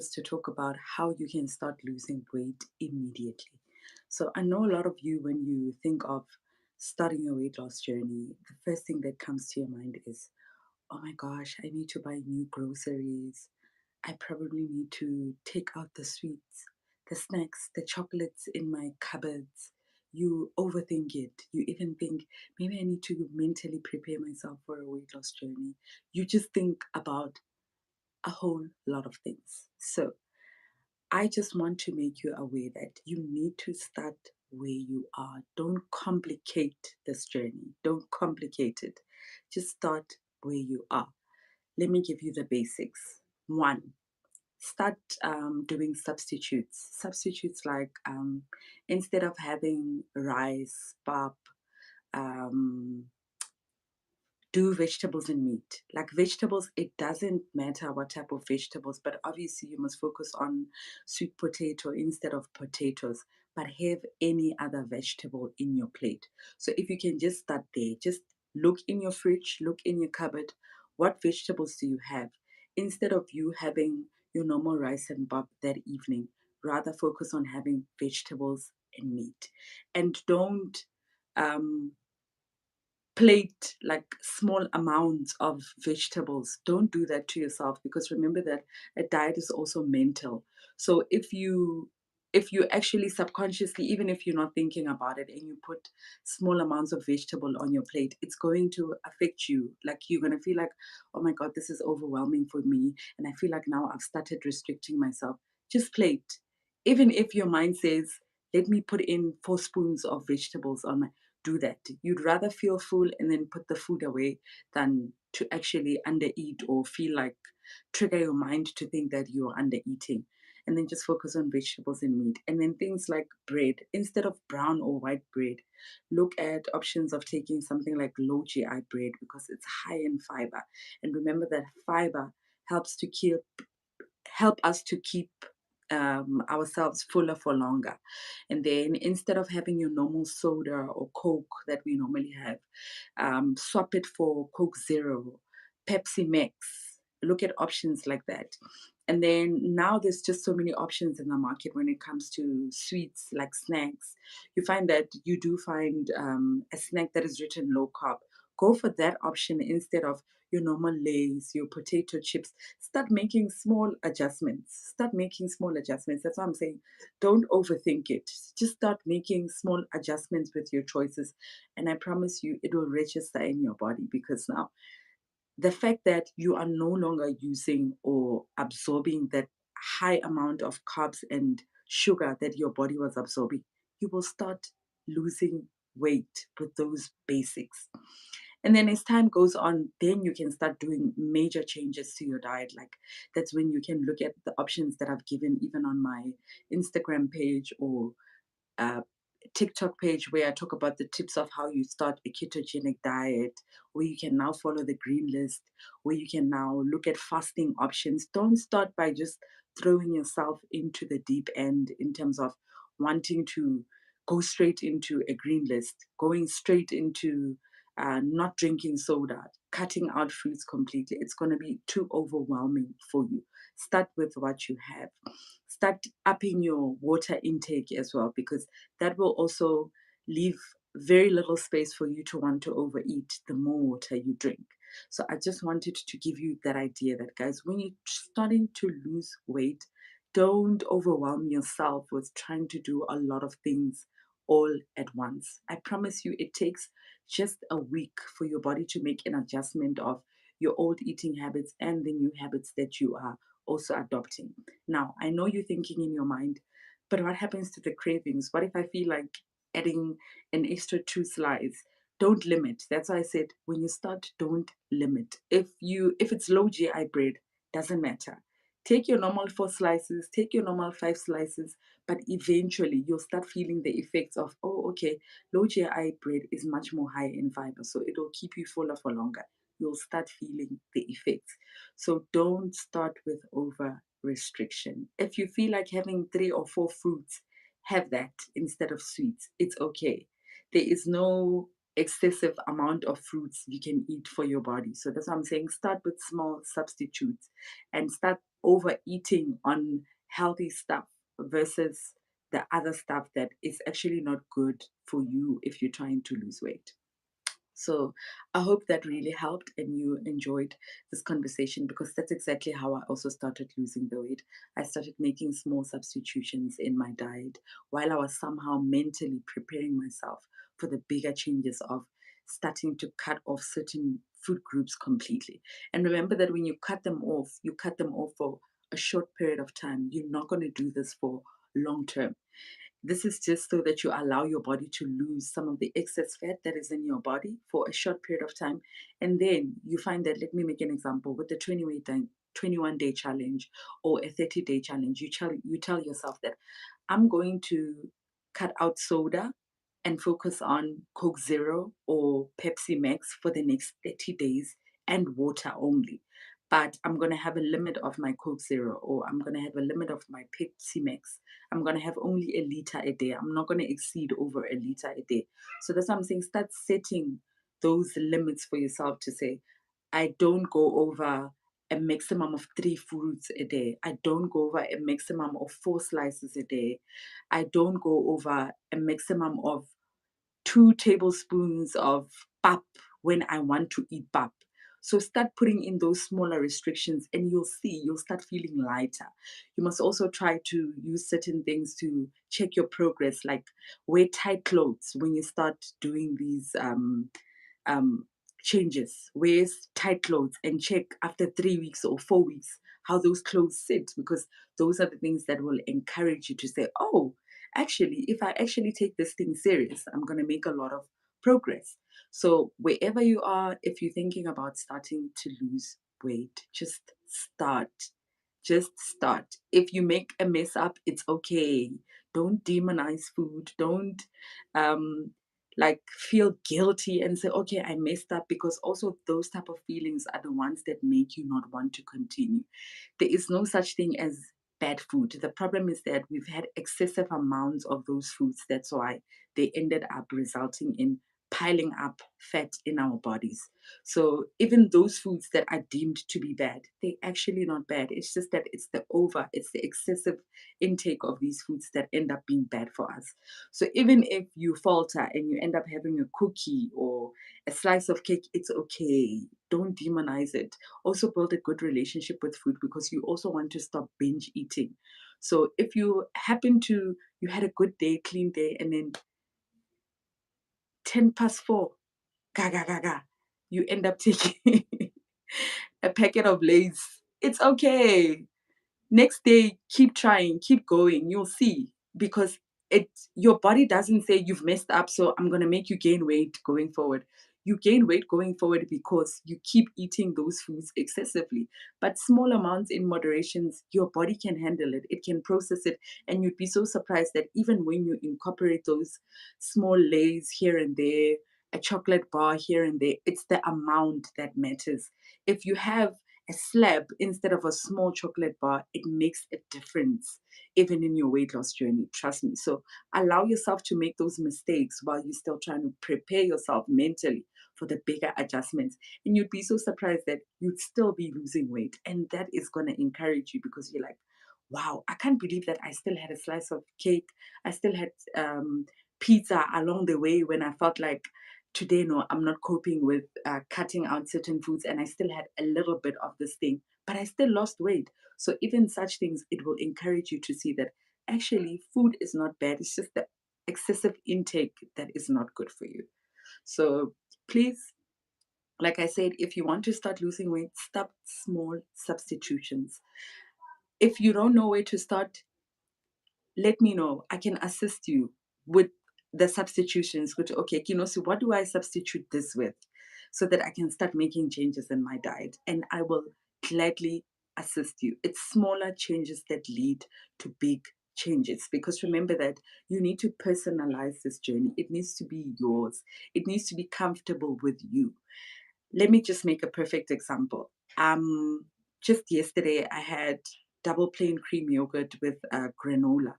to talk about how you can start losing weight immediately. So, I know a lot of you, when you think of starting a weight loss journey, the first thing that comes to your mind is, oh my gosh, I need to buy new groceries. I probably need to take out the sweets, the snacks, the chocolates in my cupboards. You overthink it. You even think, maybe I need to mentally prepare myself for a weight loss journey. You just think about a whole lot of things. So, I just want to make you aware that you need to start where you are. Don't complicate this journey. Don't complicate it. Just start where you are. Let me give you the basics. One, start doing substitutes. Substitutes like instead of having rice, pap, um, do vegetables and meat. Like vegetables, it doesn't matter what type of vegetables, but obviously you must focus on sweet potato instead of potatoes, but have any other vegetable in your plate. So if you can just start there, just look in your fridge, look in your cupboard, what vegetables do you have? Instead of you having your normal rice and pap that evening, rather focus on having vegetables and meat. And don't um, plate like small amounts of vegetables. Don't do that to yourself, because remember that a diet is also mental. So if you actually subconsciously, even if you're not thinking about it, and you put small amounts of vegetable on your plate, it's going to affect you. Like you're going to feel like, oh my god, this is overwhelming for me, and I feel like now I've started restricting myself. Just plate. Even if your mind says, let me put in 4 spoons of vegetables on my, do that. You'd rather feel full and then put the food away than to actually undereat or feel like trigger your mind to think that you're undereating. And then just focus on vegetables and meat. And then things like bread, instead of brown or white bread, look at options of taking something like low GI bread, because it's high in fiber. And remember that fiber helps to help us to keep ourselves fuller for longer. And then instead of having your normal soda or Coke that we normally have, swap it for Coke Zero, Pepsi Max. Look at options like that. And then now there's just so many options in the market when it comes to sweets like snacks. You find that you do find a snack that is written low carb. Go for that option instead of your normal Lays, your potato chips. Start making small adjustments. Start making small adjustments. That's what I'm saying. Don't overthink it. Just start making small adjustments with your choices. And I promise you, it will register in your body, because now the fact that you are no longer using or absorbing that high amount of carbs and sugar that your body was absorbing, you will start losing weight with those basics. And then as time goes on, then you can start doing major changes to your diet. Like that's when you can look at the options that I've given, even on my Instagram page or uh, TikTok page, where I talk about the tips of how you start a ketogenic diet, where you can now follow the green list, where you can now look at fasting options. Don't start by just throwing yourself into the deep end in terms of wanting to go straight into a green list, going straight into not drinking soda, cutting out fruits completely. It's going to be too overwhelming for you. Start with what you have. Start upping your water intake as well, because that will also leave very little space for you to want to overeat the more water you drink. So I just wanted to give you that idea that, guys, when you're starting to lose weight, don't overwhelm yourself with trying to do a lot of things all at once. I promise you, it takes just a week for your body to make an adjustment of your old eating habits and the new habits that you are also adopting. Now, I know you're thinking in your mind, but what happens to the cravings? What if I feel like adding an extra 2 slices? Don't limit. That's why I said when you start, don't limit. If it's low GI bread, doesn't matter. Take your normal 4 slices, take your normal 5 slices, but eventually you'll start feeling the effects of, oh, okay, low GI bread is much more high in fiber, so it'll keep you fuller for longer. You'll start feeling the effects. So don't start with over restriction. If you feel like having 3 or 4 fruits, have that instead of sweets. It's okay. There is no excessive amount of fruits you can eat for your body. So that's what I'm saying. Start with small substitutes and start overeating on healthy stuff versus the other stuff that is actually not good for you if you're trying to lose weight. So I hope that really helped and you enjoyed this conversation, because that's exactly how I also started losing the weight. I started making small substitutions in my diet while I was somehow mentally preparing myself for the bigger changes of starting to cut off certain food groups completely. And remember that when you cut them off for a short period of time. You're not going to do this for long term. This is just so that you allow your body to lose some of the excess fat that is in your body for a short period of time. And then you find that, let me make an example with the 21-day challenge or a 30-day challenge. You tell yourself that I'm going to cut out soda and focus on Coke Zero or Pepsi Max for the next 30 days and water only. But I'm going to have a limit of my Coke Zero, or I'm going to have a limit of my Pepsi Max. I'm going to have only a liter a day. I'm not going to exceed over a liter a day. So that's what I'm saying. Start setting those limits for yourself to say, I don't go over a maximum of 3 fruits a day. I don't go over a maximum of 4 slices a day. I don't go over a maximum of 2 tablespoons of pap when I want to eat pap. So start putting in those smaller restrictions and you'll start feeling lighter. You must also try to use certain things to check your progress, like wear tight clothes when you start doing these um, changes. Wear tight clothes and check after 3 weeks or 4 weeks how those clothes sit, because those are the things that will encourage you to say, oh, actually, if I actually take this thing serious, I'm going to make a lot of progress. So, wherever you are, if you're thinking about starting to lose weight, just start. Just start. If you make a mess up, it's okay. Don't demonize food. Don't um, like feel guilty and say, okay, I messed up, because also those type of feelings are the ones that make you not want to continue. There is no such thing as bad food. The problem is that we've had excessive amounts of those foods. That's why they ended up resulting in piling up fat in our bodies. So even those foods that are deemed to be bad, they're actually not bad. It's just that it's the excessive intake of these foods that end up being bad for us. So even if you falter and you end up having a cookie or a slice of cake, it's okay. Don't demonize it. Also build a good relationship with food, because you also want to stop binge eating. So if you had a good day, clean day, and then 10 past 4, ga ga ga ga, you end up taking a packet of Lays. It's okay. Next day, keep trying, keep going. You'll see, because your body doesn't say you've messed up, so I'm gonna make you gain weight going forward. You gain weight going forward because you keep eating those foods excessively. But small amounts in moderations, your body can handle it. It can process it, and you'd be so surprised that even when you incorporate those small lays here and there, a chocolate bar here and there, it's the amount that matters. If you have a slab instead of a small chocolate bar, it makes a difference even in your weight loss journey. Trust me. So allow yourself to make those mistakes while you're still trying to prepare yourself mentally for the bigger adjustments. And you'd be so surprised that you'd still be losing weight. And that is going to encourage you, because you're like, wow, I can't believe that I still had a slice of cake. I still had pizza along the way when I felt like today, no, I'm not coping with cutting out certain foods, and I still had a little bit of this thing, but I still lost weight. So even such things, it will encourage you to see that actually food is not bad. It's just the excessive intake that is not good for you. So please, like I said, if you want to start losing weight, start small substitutions. If you don't know where to start, let me know. I can assist you with the substitutions. With okay, so what do I substitute this with, so that I can start making changes in my diet, and I will gladly assist you. It's smaller changes that lead to big changes, because remember that you need to personalize this journey. It needs to be yours. It needs to be comfortable with you. Let me just make a perfect example. Just yesterday I had double plain cream yogurt with granola,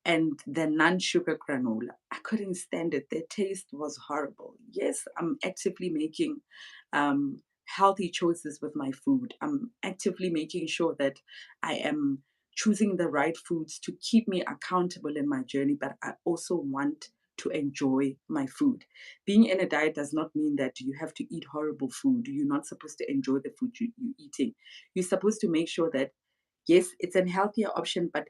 and the non-sugar granola. I couldn't stand it. The taste was horrible. Yes, I'm actively making healthy choices with my food. I'm actively making sure that I am choosing the right foods to keep me accountable in my journey, but I also want to enjoy my food. Being in a diet does not mean that you have to eat horrible food. You're not supposed to enjoy the food you're eating. You're supposed to make sure that, yes, it's a healthier option, but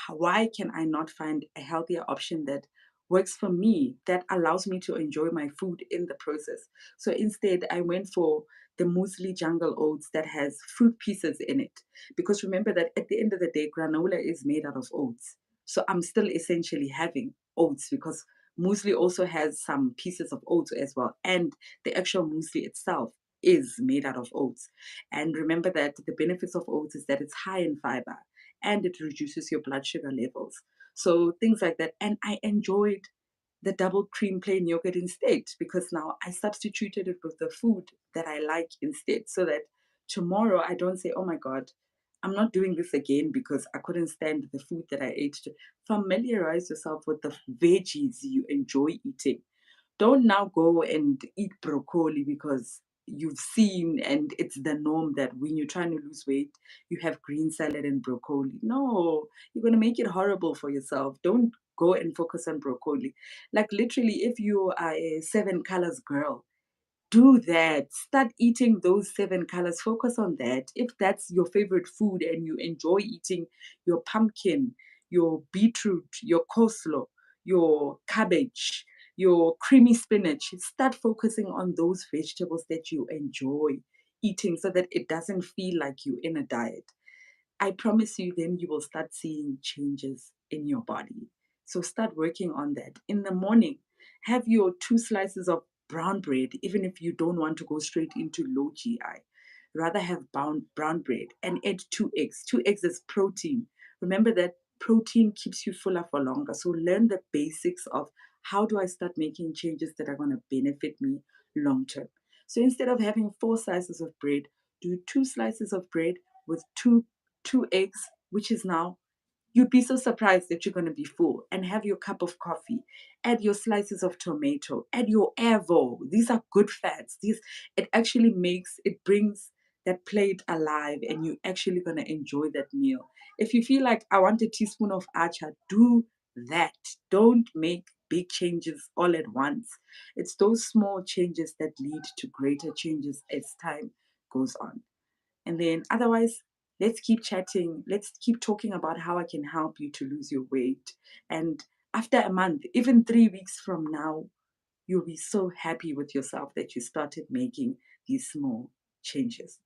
why can I not find a healthier option that works for me, that allows me to enjoy my food in the process? So instead, I went for the muesli jungle oats that has fruit pieces in it. Because remember that at the end of the day, granola is made out of oats. So I'm still essentially having oats because muesli also has some pieces of oats as well. And the actual muesli itself is made out of oats. And remember that the benefits of oats is that it's high in fiber and it reduces your blood sugar levels. So things like that. And I enjoyed the double cream plain yogurt instead because now I substituted it with the food that I like instead so that tomorrow I don't say, oh my God, I'm not doing this again because I couldn't stand the food that I ate. Familiarize yourself with the veggies you enjoy eating. Don't now go and eat broccoli because you've seen and it's the norm that when you're trying to lose weight, you have green salad and broccoli. No, you're going to make it horrible for yourself. Don't go and focus on broccoli. Like, literally, if you are a seven colors girl, do that. Start eating those seven colors. Focus on that. If that's your favorite food and you enjoy eating your pumpkin, your beetroot, your coleslaw, your cabbage, your creamy spinach, start focusing on those vegetables that you enjoy eating so that it doesn't feel like you're in a diet. I promise you, then you will start seeing changes in your body. So start working on that. In the morning, have your two slices of brown bread, even if you don't want to go straight into low GI. Rather have brown bread and add two eggs. Two eggs is protein. Remember that protein keeps you fuller for longer. So learn the basics of how do I start making changes that are going to benefit me long term. So instead of having four slices of bread, do two slices of bread with two eggs, which is now, you'd be so surprised that you're going to be full, and have your cup of coffee, add your slices of tomato, add your avo. These are good fats. These, it actually makes, it brings that plate alive and you're actually going to enjoy that meal. If you feel like I want a teaspoon of acha, do that. Don't make big changes all at once. It's those small changes that lead to greater changes as time goes on. And then otherwise, let's keep chatting. Let's keep talking about how I can help you to lose your weight. And after a month, even 3 weeks from now, you'll be so happy with yourself that you started making these small changes.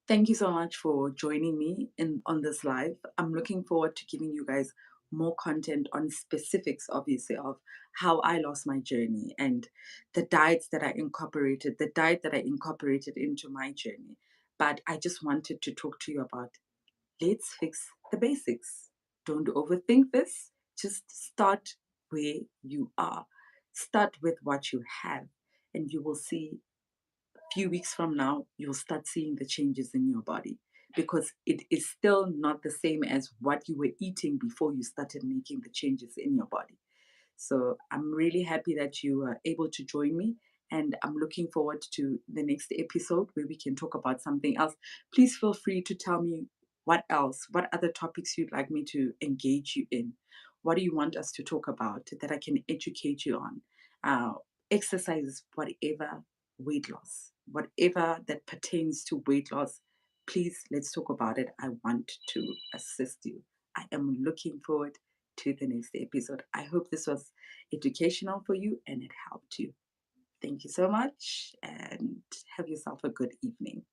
Thank you so much for joining me in on this live. I'm looking forward to giving you guys more content on specifics, obviously, of how I lost my journey and the diets that I incorporated, the diet that I incorporated into my journey. But I just wanted to talk to you about, let's fix the basics. Don't overthink this. Just start where you are. Start with what you have, and you will see few weeks from now, you'll start seeing the changes in your body because it is still not the same as what you were eating before you started making the changes in your body. So I'm really happy that you are able to join me. And I'm looking forward to the next episode where we can talk about something else. Please feel free to tell me what else, what other topics you'd like me to engage you in. What do you want us to talk about that I can educate you on? Exercise, whatever, weight loss, whatever that pertains to weight loss. Please, let's talk about it. I want to assist you. I am looking forward to the next episode. I hope this was educational for you and it helped you. Thank you so much and have yourself a good evening.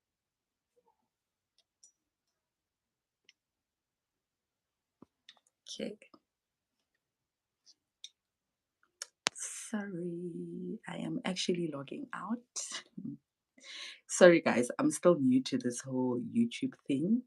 Okay. Sorry, I am actually logging out. Sorry, guys, I'm still new to this whole YouTube thing.